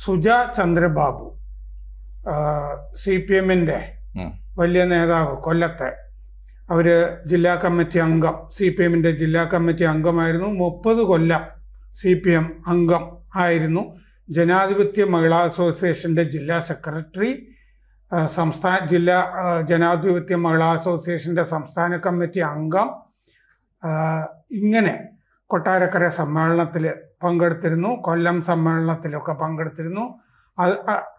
സുജ ചന്ദ്രബാബു CPM-ന്റെ വലിയ നേതാവ്, കൊല്ലത്തെ, അവര് ജില്ലാ കമ്മിറ്റി അംഗം, CPM-ന്റെ ജില്ലാ കമ്മിറ്റി അംഗമായിരുന്നു. 30 കൊല്ലം CPM അംഗം ആയിരുന്നു. ജനാധിപത്യ മഹിളാ അസോസിയേഷന്റെ ജില്ലാ സെക്രട്ടറി, ജില്ലാ ജനാധിപത്യ മഹിളാ അസോസിയേഷന്റെ സംസ്ഥാന കമ്മിറ്റി അംഗം. ഇങ്ങനെ കൊട്ടാരക്കര സമ്മേളനത്തിൽ പങ്കെടുത്തിരുന്നു, കൊല്ലം സമ്മേളനത്തിലൊക്കെ പങ്കെടുത്തിരുന്നു.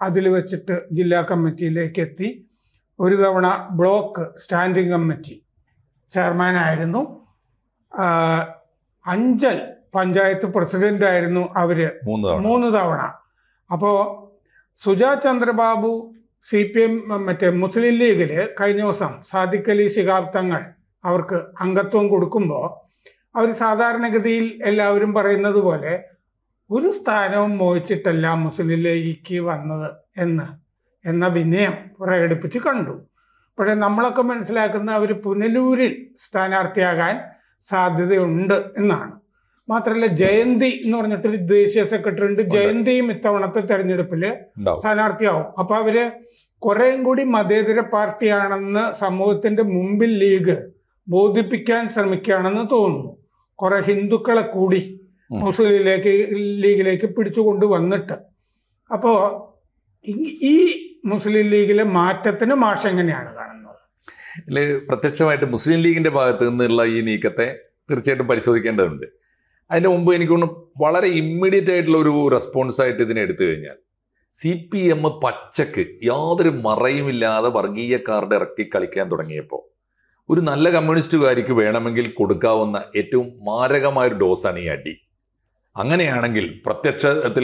അതിൽ വെച്ചിട്ട് ജില്ലാ കമ്മിറ്റിയിലേക്ക് എത്തി. ഒരു തവണ ബ്ലോക്ക് സ്റ്റാൻഡിംഗ് കമ്മിറ്റി ചെയർമാനായിരുന്നു. അഞ്ചൽ പഞ്ചായത്ത് പ്രസിഡന്റ് ആയിരുന്നു അവര് 3 തവണ. അപ്പോൾ സുജ ചന്ദ്രബാബു CPM മുസ്ലിം ലീഗില് കഴിഞ്ഞ ദിവസം സാദിഖ് അലി ശിഹാബ് തങ്ങൾ അവർക്ക് അംഗത്വം കൊടുക്കുമ്പോൾ അവർ സാധാരണഗതിയിൽ എല്ലാവരും പറയുന്നത് പോലെ ഒരു സ്ഥാനവും മോഹിച്ചിട്ടല്ല മുസ്ലിം ലീഗിലേക്ക് വന്നത് എന്ന വിനയം പ്രകടിപ്പിച്ച് കണ്ടു. പക്ഷേ നമ്മളൊക്കെ മനസ്സിലാക്കുന്ന അവർ പുനലൂരിൽ സ്ഥാനാർത്ഥിയാകാൻ സാധ്യതയുണ്ട് എന്നാണ്. മാത്രമല്ല, ജയന്തി എന്ന് പറഞ്ഞിട്ടൊരു ദേശീയ സെക്രട്ടറി ഉണ്ട്. ജയന്തിയും ഇത്തവണത്തെ തെരഞ്ഞെടുപ്പിൽ സ്ഥാനാർത്ഥിയാവും. അപ്പൊ അവര് കുറേയും കൂടി മതേതര പാർട്ടിയാണെന്ന് സമൂഹത്തിന്റെ മുമ്പിൽ ലീഗ് ബോധിപ്പിക്കാൻ ശ്രമിക്കുകയാണെന്ന് തോന്നുന്നു. കുറെ ഹിന്ദുക്കളെ കൂടി മുസ്ലിം ലീഗിലേക്ക് പിടിച്ചുകൊണ്ട് വന്നിട്ട്. അപ്പോ ഈ മുസ്ലിം ലീഗിലെ മാറ്റത്തിന് മാഷ് എങ്ങനെയാണ് കാണുന്നത്? പ്രത്യക്ഷമായിട്ട് മുസ്ലിം ലീഗിന്റെ ഭാഗത്ത് നിന്നുള്ള ഈ നീക്കത്തെ തീർച്ചയായിട്ടും പരിശോധിക്കേണ്ടതുണ്ട്. അതിന്റെ മുമ്പ് എനിക്കൊന്ന് വളരെ ഇമ്മീഡിയറ്റ് ആയിട്ടുള്ള ഒരു റെസ്പോൺസ് ആയിട്ട് ഇതിനെ എടുത്തു കഴിഞ്ഞാൽ, CPM പച്ചക്ക് യാതൊരു മറയുമില്ലാതെ വർഗീയ കാർഡ് ഇറക്കി കളിക്കാൻ തുടങ്ങിയപ്പോൾ ഒരു നല്ല കമ്മ്യൂണിസ്റ്റുകാരിക്ക് വേണമെങ്കിൽ കൊടുക്കാവുന്ന ഏറ്റവും മാരകമായൊരു ഡോസാണ് ഈ അടി. അങ്ങനെയാണെങ്കിൽ പ്രത്യക്ഷത്തിൽ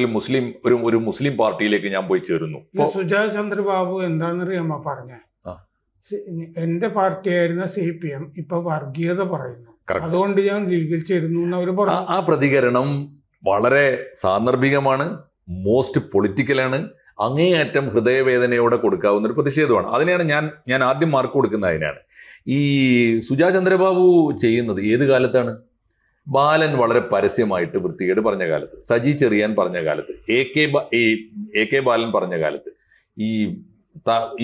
ഒരു മുസ്ലിം പാർട്ടിയിലേക്ക് ഞാൻ പോയി ചേരുന്നു. സുജാ ചന്ദ്രബാബു എന്താണെന്നറിയാമോ പറഞ്ഞ, എന്റെ പാർട്ടിയായിരുന്ന CPM ഇപ്പൊ വർഗീയത പറയുന്നു, അതുകൊണ്ട് ഞാൻ ലീഗിൽ ചേരുന്നു എന്ന് അവർ പറഞ്ഞു. ആ പ്രതികരണം വളരെ സാന്ദർഭികമാണ്, മോസ്റ്റ് പൊളിറ്റിക്കലാണ്, അങ്ങേയറ്റം ഹൃദയവേദനയോടെ കൊടുക്കാവുന്ന ഒരു പ്രതിഷേധമാണ്. അതിനെയാണ് ഞാൻ ആദ്യം മാർക്ക് കൊടുക്കുന്നത്. അതിനാണ് ഈ സുജാ ചന്ദ്രബാബു ചെയ്യുന്നത്. ഏത് കാലത്താണ്? ബാലൻ വളരെ പരസ്യമായിട്ട് വൃത്തികേട് പറഞ്ഞ കാലത്ത്, സജി ചെറിയാൻ പറഞ്ഞ കാലത്ത്, AK ബാലൻ പറഞ്ഞ കാലത്ത്,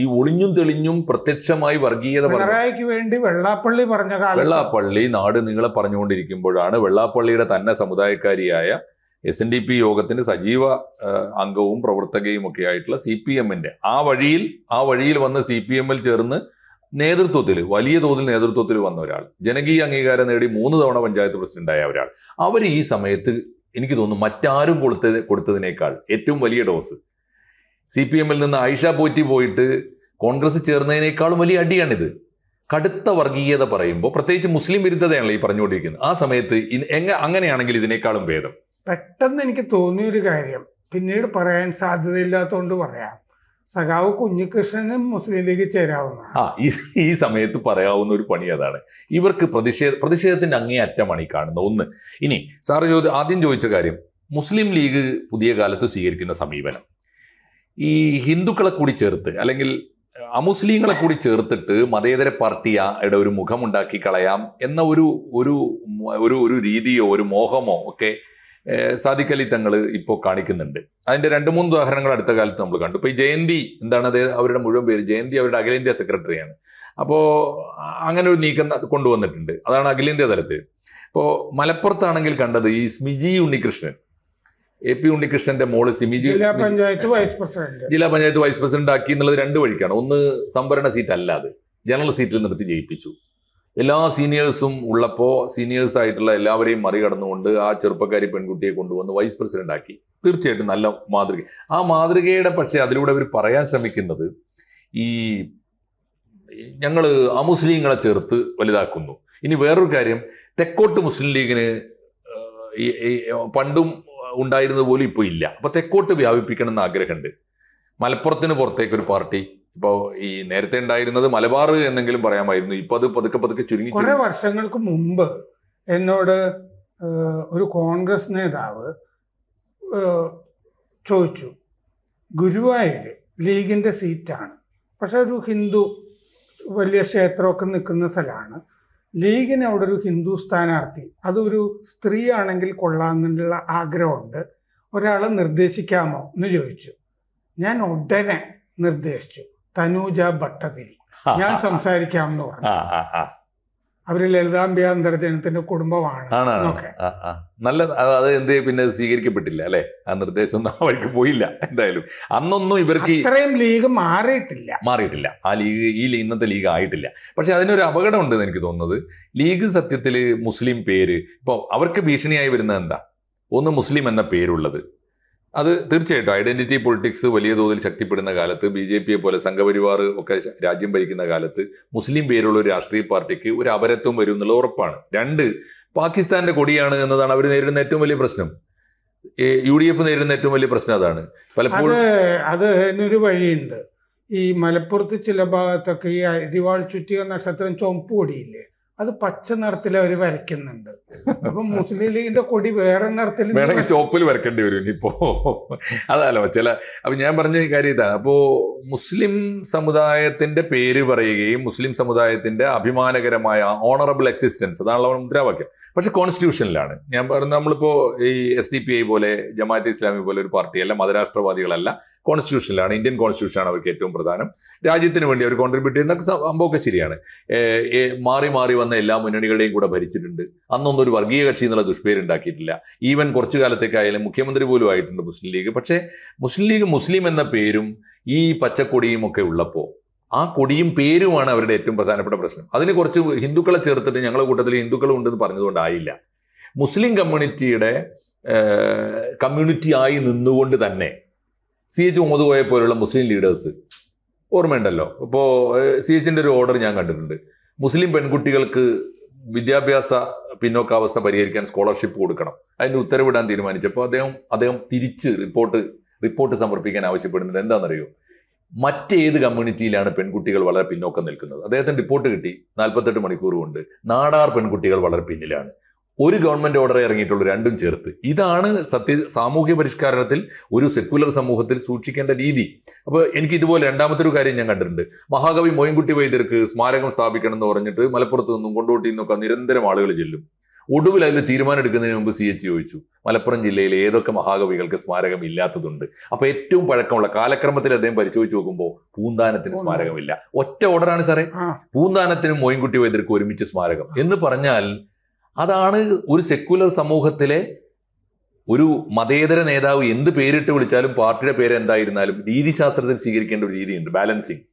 ഈ ഒളിഞ്ഞും തെളിഞ്ഞും പ്രത്യക്ഷമായി വർഗീയത വേണ്ടി വെള്ളാപ്പള്ളി നാട് നീളെ പറഞ്ഞുകൊണ്ടിരിക്കുമ്പോഴാണ് വെള്ളാപ്പള്ളിയുടെ തന്നെ സമുദായക്കാരിയായ SNDP യോഗത്തിന്റെ സജീവ അംഗവും പ്രവർത്തകയും ഒക്കെ ആയിട്ടുള്ള CPM-ന്റെ ആ വഴിയിൽ വന്ന് CPM-ൽ ചേർന്ന് വലിയ തോതിൽ നേതൃത്വത്തിൽ വന്ന ഒരാൾ, ജനകീയ അംഗീകാരം നേടി 3 തവണ പഞ്ചായത്ത് പ്രസിഡന്റായ ഒരാൾ. അവർ ഈ സമയത്ത് എനിക്ക് തോന്നുന്നു മറ്റാരും കൊടുത്തതിനേക്കാൾ ഏറ്റവും വലിയ ഡോസ് CPM-ൽ നിന്ന് ആയിഷ പോറ്റി പോയിട്ട് കോൺഗ്രസ് ചേർന്നതിനേക്കാളും വലിയ അടിയാണിത്. കടുത്ത വർഗീയത പറയുമ്പോൾ പ്രത്യേകിച്ച് മുസ്ലിം വിരുദ്ധതയാണല്ലോ ഈ പറഞ്ഞുകൊണ്ടിരിക്കുന്നത്. ആ സമയത്ത് അങ്ങനെയാണെങ്കിൽ ഇതിനേക്കാളും ഭേദം. പെട്ടെന്ന് എനിക്ക് തോന്നിയൊരു കാര്യം പിന്നീട് പറയാൻ സാധ്യതയില്ലാത്തതുകൊണ്ട് പറയാം. സഖാവ് കുഞ്ഞികൃഷ്ണനും മുസ്ലിം ലീഗ് ചേരാവുന്ന ഈ സമയത്ത് പറയാവുന്ന ഒരു പണി അതാണ്. ഇവർക്ക് പ്രതിഷേധത്തിന്റെ അങ്ങേ അറ്റമാണ് ഈ കാണുന്നത്. ഒന്ന്, ഇനി സാറ് ആദ്യം ചോദിച്ച കാര്യം, മുസ്ലിം ലീഗ് പുതിയ കാലത്ത് സ്വീകരിക്കുന്ന സമീപനം ഈ ഹിന്ദുക്കളെ കൂടി ചേർത്ത് അല്ലെങ്കിൽ അമുസ്ലിങ്ങളെ കൂടി ചേർത്തിട്ട് മതേതര പാർട്ടിയുടെ ഒരു മുഖമുണ്ടാക്കി കളയാം എന്ന ഒരു രീതിയോ ഒരു മോഹമോ ഒക്കെ സാദിഖ് അലി തങ്ങൾ ഇപ്പോൾ കാണിക്കുന്നുണ്ട്. അതിന്റെ 2-3 ഉദാഹരണങ്ങൾ അടുത്ത കാലത്ത് നമ്മൾ കണ്ടു. ഇപ്പൊ ഈ ജയന്തി എന്താണ് അവരുടെ മുഴുവൻ പേര്, ജയന്തി അവരുടെ അഖിലേന്ത്യാ സെക്രട്ടറിയാണ്. അപ്പോൾ അങ്ങനെ ഒരു നീക്കം കൊണ്ടുവന്നിട്ടുണ്ട്. അതാണ് അഖിലേന്ത്യാ തലത്തിൽ. ഇപ്പോൾ മലപ്പുറത്താണെങ്കിൽ കണ്ടത് ഈ സ്മിജി ഉണ്ണികൃഷ്ണൻ, AP ഉണ്ണികൃഷ്ണന്റെ മോള് സിമിജി ജില്ലാ പഞ്ചായത്ത് വൈസ് പ്രസിഡന്റ് ആക്കി എന്നുള്ളത് 2 വഴിക്കാണ്. ഒന്ന്, സംവരണ സീറ്റ് അല്ലാതെ ജനറൽ സീറ്റിൽ നിർത്തി ജയിപ്പിച്ചു. എല്ലാ സീനിയേഴ്സും ഉള്ളപ്പോൾ സീനിയേഴ്സ് ആയിട്ടുള്ള എല്ലാവരെയും മറികടന്നുകൊണ്ട് ആ ചെറുപ്പക്കാരി പെൺകുട്ടിയെ കൊണ്ടുവന്ന് വൈസ് പ്രസിഡന്റ് ആക്കി. തീർച്ചയായിട്ടും നല്ല മാതൃക. ആ മാതൃകയുടെ പക്ഷേ അതിലൂടെ അവർ പറയാൻ ശ്രമിക്കുന്നത് ഞങ്ങൾ അമുസ്ലിങ്ങളെ ചേർത്ത് വലുതാക്കുന്നു. ഇനി വേറൊരു കാര്യം, തെക്കോട്ട് മുസ്ലിം ലീഗിന് പണ്ടും ഉണ്ടായിരുന്നത് പോലും ഇപ്പോൾ ഇല്ല. അപ്പൊ തെക്കോട്ട് വ്യാപിപ്പിക്കണം എന്ന് ആഗ്രഹമുണ്ട്. മലപ്പുറത്തിന് പുറത്തേക്ക് ഒരു പാർട്ടി, ഇപ്പോൾ ഈ നേരത്തെ ഉണ്ടായിരുന്നത് മലബാർ എന്നെങ്കിലും പറയാമായിരുന്നു. ഇപ്പൊ അത് പതുക്കെ ചുരുങ്ങി. കുറെ വർഷങ്ങൾക്ക് മുമ്പ് എന്നോട് ഒരു കോൺഗ്രസ് നേതാവ് ചോദിച്ചു, ഗുരുവായൂർ ലീഗിന്റെ സീറ്റാണ്, പക്ഷെ ഒരു ഹിന്ദു വലിയ ക്ഷേത്രമൊക്കെ നിൽക്കുന്ന സ്ഥലമാണ്, ലീഗിന് അവിടെ ഒരു ഹിന്ദു സ്ഥാനാർത്ഥി, അതൊരു സ്ത്രീ ആണെങ്കിൽ കൊള്ളാമെന്നുള്ള ആഗ്രഹമുണ്ട്, ഒരാൾ നിർദ്ദേശിക്കാമോ എന്ന് ചോദിച്ചു. ഞാൻ ഉടനെ നിർദ്ദേശിച്ചു, തനൂജ ഭട്ടതിരി, ഞാൻ സംസാരിക്കാമെന്ന് പറഞ്ഞു. അവര് ലളിതാംബിക അന്തർജനത്തിന്റെ കുടുംബമാണ്. നല്ല അത് എന്ത് പിന്നെ സ്വീകരിക്കപ്പെട്ടില്ല അല്ലെ? ആ നിർദ്ദേശം ഒന്നും ആ വഴിക്ക് പോയില്ല. എന്തായാലും അന്നൊന്നും ഇവർക്ക് ഇത്രയും ലീഗ് മാറിയിട്ടില്ല. ആ ലീഗ് ഇന്നത്തെ ലീഗ് ആയിട്ടില്ല. പക്ഷെ അതിനൊരു അപകടം ഉണ്ടെന്ന് എനിക്ക് തോന്നുന്നത്. ലീഗ് സത്യത്തിൽ മുസ്ലിം പേര് ഇപ്പോൾ അവർക്ക് ഭീഷണിയായി വരുന്നത് എന്താ? ഒന്ന്, മുസ്ലിം എന്ന പേരുള്ളത്. അത് തീർച്ചയായിട്ടും ഐഡന്റിറ്റി പൊളിറ്റിക്സ് വലിയ തോതിൽ ശക്തിപ്പെടുന്ന കാലത്ത്, BJP പോലെ സംഘപരിവാർ ഒക്കെ രാജ്യം ഭരിക്കുന്ന കാലത്ത് മുസ്ലിം പേരുള്ള ഒരു രാഷ്ട്രീയ പാർട്ടിക്ക് ഒരു അപരത്വം വരും എന്നുള്ള ഉറപ്പാണ്. രണ്ട്, പാകിസ്ഥാന്റെ കൊടിയാണ് എന്നതാണ് അവർ നേരിടുന്ന ഏറ്റവും വലിയ പ്രശ്നം. UDF നേരിടുന്ന ഏറ്റവും വലിയ പ്രശ്നം അതാണ്. പലപ്പോഴും അതിനൊരു വഴിയുണ്ട്. ഈ മലപ്പുറത്ത് ചില ഭാഗത്തൊക്കെ ഈ അരിവാൾ ചുറ്റിക നക്ഷത്രം ചുവപ്പ് കൊടിയില്ലേ, അത് പച്ച നിറത്തിൽ അവർ വരയ്ക്കുന്നുണ്ട്. അപ്പൊ മുസ്ലിം ലീഗിന്റെ കൊടി വേറെ നിറത്തിൽ വേണമെങ്കിൽ ചോപ്പിൽ വരക്കേണ്ടി വരും ഇനിയിപ്പോ. അതല്ലോ അപ്പൊ ഞാൻ പറഞ്ഞ കാര്യം ഇതാണ്. അപ്പോ മുസ്ലിം സമുദായത്തിന്റെ പേര് പറയുകയും മുസ്ലിം സമുദായത്തിന്റെ അഭിമാനകരമായ ഓണറബിൾ എക്സിസ്റ്റൻസ്, അതാണല്ലോ മുദ്രാവാക്യം. പക്ഷെ കോൺസ്റ്റിറ്റ്യൂഷനിലാണ് ഞാൻ പറയുന്നത്. നമ്മളിപ്പോ ഈ SDPI പോലെ ജമാഅത്തെ ഇസ്ലാമി പോലെ ഒരു പാർട്ടിയല്ല, മതരാഷ്ട്രവാദികളല്ല, കോൺസ്റ്റിറ്റ്യൂഷനിലാണ്. ഇന്ത്യൻ കോൺസ്റ്റിറ്റ്യൂഷനാണ് അവർക്ക് ഏറ്റവും പ്രധാനം. രാജ്യത്തിന് വേണ്ടി അവർ കോൺട്രിബ്യൂട്ട് ചെയ്യുന്ന സംഭവമൊക്കെ ശരിയാണ്. മാറി മാറി വന്ന എല്ലാ മുന്നണികളെയും കൂടെ ഭരിച്ചിട്ടുണ്ട്. അന്നൊന്നും ഒരു വർഗീയ കക്ഷി എന്നുള്ള ദുഷ്പേരുണ്ടാക്കിയിട്ടില്ല. ഈവൻ കുറച്ചു കാലത്തേക്കായാലും മുഖ്യമന്ത്രി പോലും ആയിട്ടുണ്ട് മുസ്ലിം ലീഗ്. പക്ഷേ മുസ്ലിം ലീഗ് മുസ്ലിം എന്ന പേരും ഈ പച്ചക്കൊടിയും ഒക്കെ ഉള്ളപ്പോൾ ആ കൊടിയും പേരുമാണ് അവരുടെ ഏറ്റവും പ്രധാനപ്പെട്ട പ്രശ്നം. അതിന് കുറച്ച് ഹിന്ദുക്കളെ ചേർത്തിട്ട് ഞങ്ങളുടെ കൂട്ടത്തിൽ ഹിന്ദുക്കളും ഉണ്ടെന്ന് പറഞ്ഞതുകൊണ്ടായില്ല. മുസ്ലിം കമ്മ്യൂണിറ്റി ആയി നിന്നുകൊണ്ട് തന്നെ CH മുഹമ്മദ് കോയെ പോലുള്ള മുസ്ലിം ലീഡേഴ്സ് ഓർമ്മയുണ്ടല്ലോ. ഇപ്പോൾ CHന്റെ ഒരു ഓർഡർ ഞാൻ കണ്ടിട്ടുണ്ട്. മുസ്ലിം പെൺകുട്ടികൾക്ക് വിദ്യാഭ്യാസ പിന്നോക്കാവസ്ഥ പരിഹരിക്കാൻ സ്കോളർഷിപ്പ് കൊടുക്കണം. അതിന്റെ ഉത്തരവിടാൻ തീരുമാനിച്ചപ്പോൾ അദ്ദേഹം തിരിച്ച് റിപ്പോർട്ട് സമർപ്പിക്കാൻ ആവശ്യപ്പെടുന്നത് എന്താണെന്നറിയോ? മറ്റേത് കമ്മ്യൂണിറ്റിയിലാണ് പെൺകുട്ടികൾ വളരെ പിന്നോക്കം നിൽക്കുന്നത്? അദ്ദേഹത്തിന് റിപ്പോർട്ട് കിട്ടി 48 മണിക്കൂർ കൊണ്ട് നാടാർ പെൺകുട്ടികൾ വളരെ പിന്നിലാണ്. ഒരു ഗവൺമെന്റ് ഓർഡർ ഇറങ്ങിയിട്ടുള്ളൂ, രണ്ടും ചേർത്ത്. ഇതാണ് സാമൂഹ്യ പരിഷ്കരണത്തിൽ ഒരു സെക്യുലർ സമൂഹത്തിൽ സൂക്ഷിക്കേണ്ട രീതി. അപ്പോൾ എനിക്ക് ഇതുപോലെ രണ്ടാമത്തെ ഒരു കാര്യം ഞാൻ കണ്ടിട്ടുണ്ട്. മഹാകവി മോയിൻകുട്ടി വൈദ്യർക്ക് സ്മാരകം സ്ഥാപിക്കണം എന്ന് പറഞ്ഞിട്ട് മലപ്പുറത്ത് നിന്നും കൊണ്ടോട്ടിൽ നിന്നൊക്കെ നിരന്തരം ആളുകൾ ചെല്ലും. ഒടുവിൽ അതിൽ തീരുമാനം എടുക്കുന്നതിന് മുമ്പ് CH ചോദിച്ചു, മലപ്പുറം ജില്ലയിൽ ഏതൊക്കെ മഹാകവികൾക്ക് സ്മാരകം ഇല്ലാത്തതുണ്ട്? അപ്പൊ ഏറ്റവും പഴക്കമുള്ള കാലക്രമത്തിൽ അദ്ദേഹം പരിശോധിച്ച് നോക്കുമ്പോൾ പൂന്താനത്തിന് സ്മാരകമില്ല. ഒറ്റ ഓർഡറാണ് സാറേ, പൂന്താനത്തിനും മോയിൻകുട്ടി വൈദ്യർക്ക് ഒരുമിച്ച് സ്മാരകം എന്ന് പറഞ്ഞാൽ അതാണ് ഒരു സെക്യുലർ സമൂഹത്തിലെ ഒരു മതേതര നേതാവ് എന്ത് പേരിട്ട് വിളിച്ചാലും പാർട്ടിയുടെ പേര് എന്തായിരുന്നാലും രീതിശാസ്ത്രത്തിൽ സ്വീകരിക്കേണ്ട ഒരു രീതിയുണ്ട്, ബാലൻസിങ്.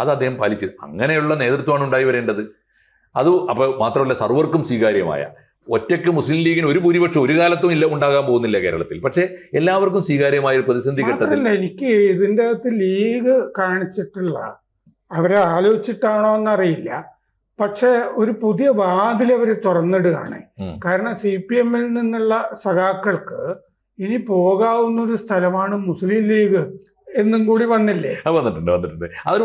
അത് അദ്ദേഹം പാലിച്ചത്. അങ്ങനെയുള്ള നേതൃത്വമാണ് ഉണ്ടായി വരേണ്ടത്. അപ്പോൾ മാത്രമല്ല സർവർക്കും സ്വീകാര്യമായ, ഒറ്റയ്ക്ക് മുസ്ലിം ലീഗിന് ഒരു ഭൂരിപക്ഷം ഒരു കാലത്തും ഉണ്ടാകാൻ പോകുന്നില്ല കേരളത്തിൽ. പക്ഷെ എല്ലാവർക്കും സ്വീകാര്യമായ ഒരു പ്രതിസന്ധി ഘട്ടത്തിൽ എനിക്ക് ഇതിൻ്റെ അകത്ത് ലീഗ് കാണിച്ചിട്ടുള്ള, അവരെ ആലോചിച്ചിട്ടാണോ എന്നറിയില്ല, പക്ഷെ ഒരു പുതിയ വാതിൽ അവർ തുറന്നിടുകയാണ്. കാരണം CPM-ൽ നിന്നുള്ള സഖാക്കൾക്ക് ഇനി പോകാവുന്ന ഒരു സ്ഥലമാണ് മുസ്ലിം ലീഗ് എന്നും കൂടി വന്നില്ലേ? വന്നിട്ടുണ്ട്. അതൊരു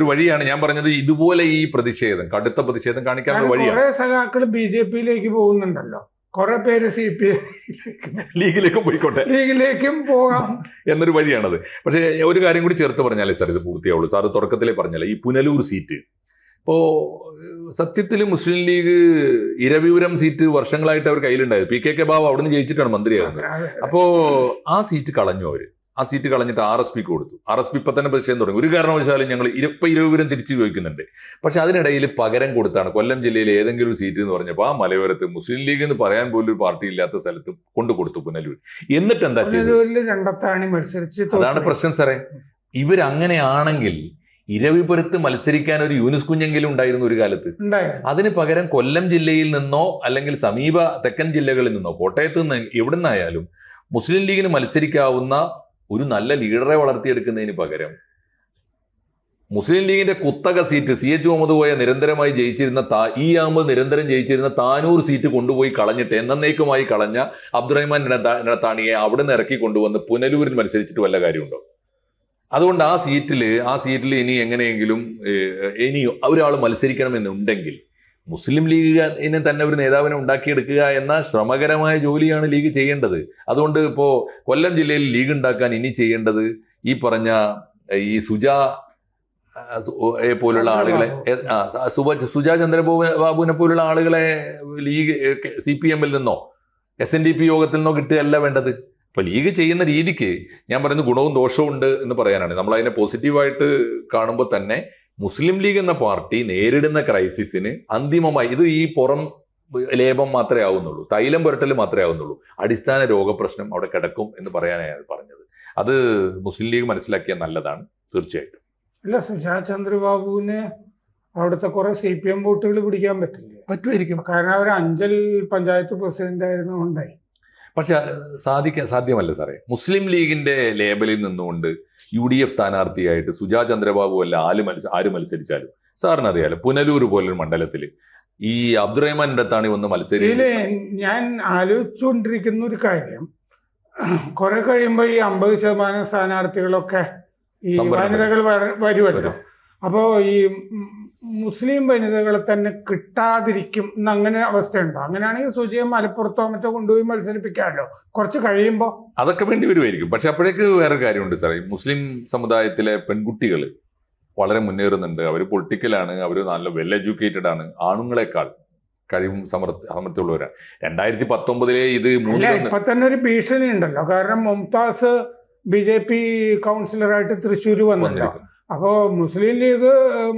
വഴിയാണ്. ഞാൻ പറഞ്ഞത് ഇതുപോലെ ഈ പ്രതിഷേധം, കടുത്ത പ്രതിഷേധം കാണിക്കാൻ വഴിയാണ്. കുറെ സഖാക്കൾ BJP-യിലേക്ക് പോകുന്നുണ്ടല്ലോ, കുറെ പേര് CPM ലീഗിലേക്കും പോകാം എന്നൊരു വഴിയാണത്. പക്ഷേ ഒരു കാര്യം കൂടി ചേർത്ത് പറഞ്ഞാലേ സാർ ഇത് പൂർത്തിയാവുള്ളൂ. സാറ് തുടക്കത്തിലേ പറഞ്ഞാലേ ഈ പുനലൂർ സീറ്റ്, ഇപ്പോ സത്യത്തിൽ മുസ്ലിം ലീഗ് ഇരവിപുരം സീറ്റ് വർഷങ്ങളായിട്ട് അവർ കയ്യിലുണ്ടായത്. PKK ബാബു അവിടുന്ന് ജയിച്ചിട്ടാണ് മന്ത്രിയാകുന്നത്. അപ്പോ ആ സീറ്റ് കളഞ്ഞു അവര്. ആ സീറ്റ് കളഞ്ഞിട്ട് RSPക്ക് കൊടുത്തു. RSP ഇപ്പൊ തന്നെ പ്രതിഷേധം തുടങ്ങി. ഒരു കാരണവശാലും ഞങ്ങൾ ഇരവിപുരം തിരിച്ചു ചോദിക്കുന്നുണ്ട്. പക്ഷെ അതിനിടയിൽ പകരം കൊടുത്താണ് കൊല്ലം ജില്ലയിലെ ഏതെങ്കിലും ഒരു സീറ്റ് എന്ന് പറഞ്ഞപ്പോൾ ആ മലയോരത്ത് മുസ്ലിം ലീഗ് എന്ന് പറയാൻ പോലും ഒരു പാർട്ടി ഇല്ലാത്ത സ്ഥലത്ത് കൊണ്ടുകൊടുത്തു പുനലൂർ. എന്നിട്ട് എന്താ ചെയ്തത്? അതാണ് പ്രശ്നം സാറേ. ഇവരങ്ങനെയാണെങ്കിൽ ഇരവിപുരത്ത് മത്സരിക്കാൻ ഒരു യൂനിസ് കുഞ്ഞെങ്കിലും ഉണ്ടായിരുന്നു ഒരു കാലത്ത്. അതിന് പകരം കൊല്ലം ജില്ലയിൽ നിന്നോ അല്ലെങ്കിൽ സമീപ തെക്കൻ ജില്ലകളിൽ നിന്നോ കോട്ടയത്ത് നിന്ന് എവിടെ നിന്നായാലും മുസ്ലിം ലീഗിന് മത്സരിക്കാവുന്ന ഒരു നല്ല ലീഡറെ വളർത്തിയെടുക്കുന്നതിന് പകരം മുസ്ലിം ലീഗിന്റെ കുത്തക സീറ്റ് CH മുഹമ്മദ് കോയ നിരന്തരമായി ജയിച്ചിരുന്ന നിരന്തരം ജയിച്ചിരുന്ന താനൂർ സീറ്റ് കൊണ്ടുപോയി കളഞ്ഞിട്ട് എന്നേക്കുമായി കളഞ്ഞ അബ്ദുറഹ്മാൻ ഇടത്താണിയെ അവിടെ നിന്ന് ഇറക്കി കൊണ്ടുവന്ന് പുനലൂരിൽ മത്സരിച്ചിട്ട് വല്ല കാര്യമുണ്ടോ? അതുകൊണ്ട് ആ സീറ്റിൽ ഇനി എങ്ങനെയെങ്കിലും ഇനി ഒരാൾ മത്സരിക്കണമെന്നുണ്ടെങ്കിൽ മുസ്ലിം ലീഗിന് തന്നെ ഒരു നേതാവിനെ ഉണ്ടാക്കിയെടുക്കുക എന്ന ശ്രമകരമായ ജോലിയാണ് ലീഗ് ചെയ്യേണ്ടത്. അതുകൊണ്ട് ഇപ്പോൾ കൊല്ലം ജില്ലയിൽ ലീഗ് ഉണ്ടാക്കാൻ ഇനി ചെയ്യേണ്ടത് ഈ പറഞ്ഞ ഈ പോലുള്ള ആളുകളെ, സുജാ ചന്ദ്രബാബുവിനെ പോലുള്ള ആളുകളെ ലീഗ് CPM-ൽ നിന്നോ SNDP യോഗത്തിൽ നിന്നോ കിട്ടുകയല്ല വേണ്ടത്. അപ്പോൾ ലീഗ് ചെയ്യുന്ന രീതിക്ക് ഞാൻ പറയുന്നത് ഗുണവും ദോഷവും ഉണ്ട് എന്ന് പറയാനാണ്. നമ്മൾ അതിനെ പോസിറ്റീവായിട്ട് കാണുമ്പോൾ തന്നെ മുസ്ലിം ലീഗ് എന്ന പാർട്ടി നേരിടുന്ന ക്രൈസിസിന് അന്തിമമായി ഇത് ഈ പുറം ലേപം മാത്രമേ ആവുന്നുള്ളൂ, തൈലം പുരട്ടൽ മാത്രമേ ആവുന്നുള്ളൂ, അടിസ്ഥാന രോഗപ്രശ്നം അവിടെ കിടക്കും എന്ന് പറയാനാണ് പറഞ്ഞത്. അത് മുസ്ലിം ലീഗ് മനസ്സിലാക്കിയാൽ നല്ലതാണ് തീർച്ചയായിട്ടും. അല്ല, സുജാത് ചന്ദ്രബാബുവിന് അവിടുത്തെ കുറെ CPM വോട്ടുകൾ പിടിക്കാൻ പറ്റില്ല. പറ്റുമായിരിക്കും, കാരണം അവർ അഞ്ചൽ പഞ്ചായത്ത് പ്രസിഡന്റ് ആയിരുന്നുകൊണ്ടായി. പക്ഷെ സാധ്യമല്ല സാറേ. മുസ്ലിം ലീഗിന്റെ ലേബലിൽ നിന്നുകൊണ്ട് UDF സ്ഥാനാർത്ഥിയായിട്ട് സുജാത് ചന്ദ്രബാബു അല്ല ആര് മത്സരിച്ചാലും സാറിന് അറിയാലോ, പുനലൂർ പോലൊരു മണ്ഡലത്തിൽ ഈ അബ്ദുറഹ്മാൻ ഇടത്താണ് വന്ന് മത്സരിച്ചില്ല. ഞാൻ ആലോചിച്ചുകൊണ്ടിരിക്കുന്ന ഒരു കാര്യം, കുറെ കഴിയുമ്പോൾ ഈ 50% സ്ഥാനാർത്ഥികളൊക്കെ ഈ വനിതകൾ വരുമല്ലോ. അപ്പോ ഈ മുസ്ലിം വനിതകളെ തന്നെ കിട്ടാതിരിക്കും എന്നങ്ങനെ അവസ്ഥയുണ്ടോ? അങ്ങനെയാണെങ്കിൽ സുജയെ മലപ്പുറത്തോ മറ്റോ കൊണ്ടുപോയി മത്സരിപ്പിക്കാമല്ലോ കുറച്ച് കഴിയുമ്പോൾ. അതൊക്കെ വേണ്ടി വരുമായിരിക്കും. പക്ഷെ അപ്പോഴേക്ക് വേറെ കാര്യമുണ്ട് സാറേ. മുസ്ലിം സമുദായത്തിലെ പെൺകുട്ടികൾ വളരെ മുന്നേറുന്നുണ്ട്. അവർ പൊളിറ്റിക്കലാണ്, അവർ നല്ല വെൽ എഡ്യൂക്കേറ്റഡ് ആണ്, ആണുങ്ങളെക്കാൾ കഴിവും സമർത്ഥ്യമുള്ളവരാണ്. 2019 ഇത് ഇപ്പൊ തന്നെ ഒരു ഭീഷണി ഉണ്ടല്ലോ. കാരണം മുംതാസ് BJP കൗൺസിലറായിട്ട് തൃശ്ശൂർ വന്നല്ലോ. അപ്പോ മുസ്ലിം ലീഗ്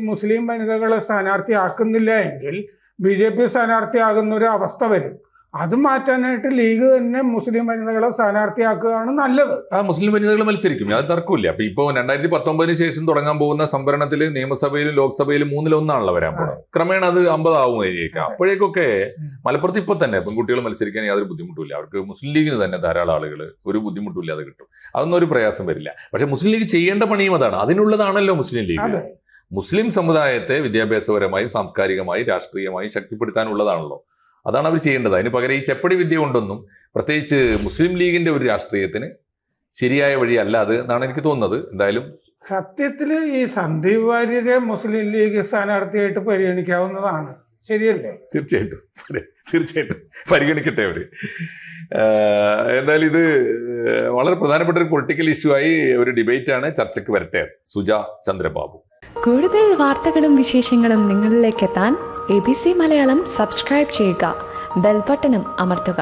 മുസ്ലിം വനിതകളെ സ്ഥാനാർത്ഥിയാക്കുന്നില്ല എങ്കിൽ BJP സ്ഥാനാർത്ഥിയാകുന്ന ഒരു അവസ്ഥ വരും. അത് മാറ്റാനായിട്ട് ലീഗ് തന്നെ മുസ്ലിം വനിതകളെ സ്ഥാനാർത്ഥിയാക്കുകയാണ് നല്ലത്. ആ മുസ്ലിം വനിതകൾ മത്സരിക്കും, അത് തർക്കമില്ല. അപ്പൊ ഇപ്പൊ 2019 ശേഷം തുടങ്ങാൻ പോകുന്ന സംവരണത്തിൽ നിയമസഭയിലും ലോക്സഭയിലും 1/3 വരാൻ പോകുന്നത്. ക്രമേണ അത് 50 ആവുമായിരിക്കും. അപ്പോഴേക്കൊക്കെ മലപ്പുറത്ത് ഇപ്പൊ തന്നെ പെൺകുട്ടികൾ മത്സരിക്കാൻ യാതൊരു ബുദ്ധിമുട്ടില്ല. അവർക്ക് മുസ്ലിം ലീഗിന് തന്നെ ധാരാളം ആളുകൾ ഒരു ബുദ്ധിമുട്ടില്ലാതെ കിട്ടും. അതൊന്നും ഒരു പ്രയാസം വരില്ല. പക്ഷെ മുസ്ലിം ലീഗ് ചെയ്യേണ്ട പണിയും അതാണ്. അതിനുള്ളതാണല്ലോ മുസ്ലിം ലീഗ്. മുസ്ലിം സമുദായത്തെ വിദ്യാഭ്യാസപരമായും സാംസ്കാരികമായും രാഷ്ട്രീയമായും ശക്തിപ്പെടുത്താനുള്ളതാണല്ലോ. അതാണ് അവർ ചെയ്യേണ്ടത്. അതിന് പകരം ഈ ചെപ്പടി വിദ്യ കൊണ്ടൊന്നും പ്രത്യേകിച്ച് മുസ്ലിം ലീഗിന്റെ ഒരു രാഷ്ട്രീയത്തിന് ശരിയായ വഴിയല്ല അത് എന്നാണ് എനിക്ക് തോന്നുന്നത്. എന്തായാലും സത്യത്തില് ഈ സന്ദീപ് വാര്യരെ മുസ്ലിം ലീഗ് സ്ഥാനാർത്ഥിയായിട്ട് പരിഗണിക്കാവുന്നതാണ്, ശരിയല്ലേ? തീർച്ചയായിട്ടും പരിഗണിക്കട്ടെ അവര്. എന്തായാലും ഇത് വളരെ പ്രധാനപ്പെട്ട ഒരു പൊളിറ്റിക്കൽ ഇഷ്യൂ ആയി ഒരു ഡിബേറ്റ് ആണ്. ചർച്ചയ്ക്ക് വരട്ടെ സുജാ ചന്ദ്രബാബു. കൂടുതൽ വാർത്തകളും വിശേഷങ്ങളും നിങ്ങളിലേക്ക് എത്താൻ ABC മലയാളം സബ്സ്ക്രൈബ് ചെയ്യുക, ബെൽ ബട്ടണും അമർത്തുക.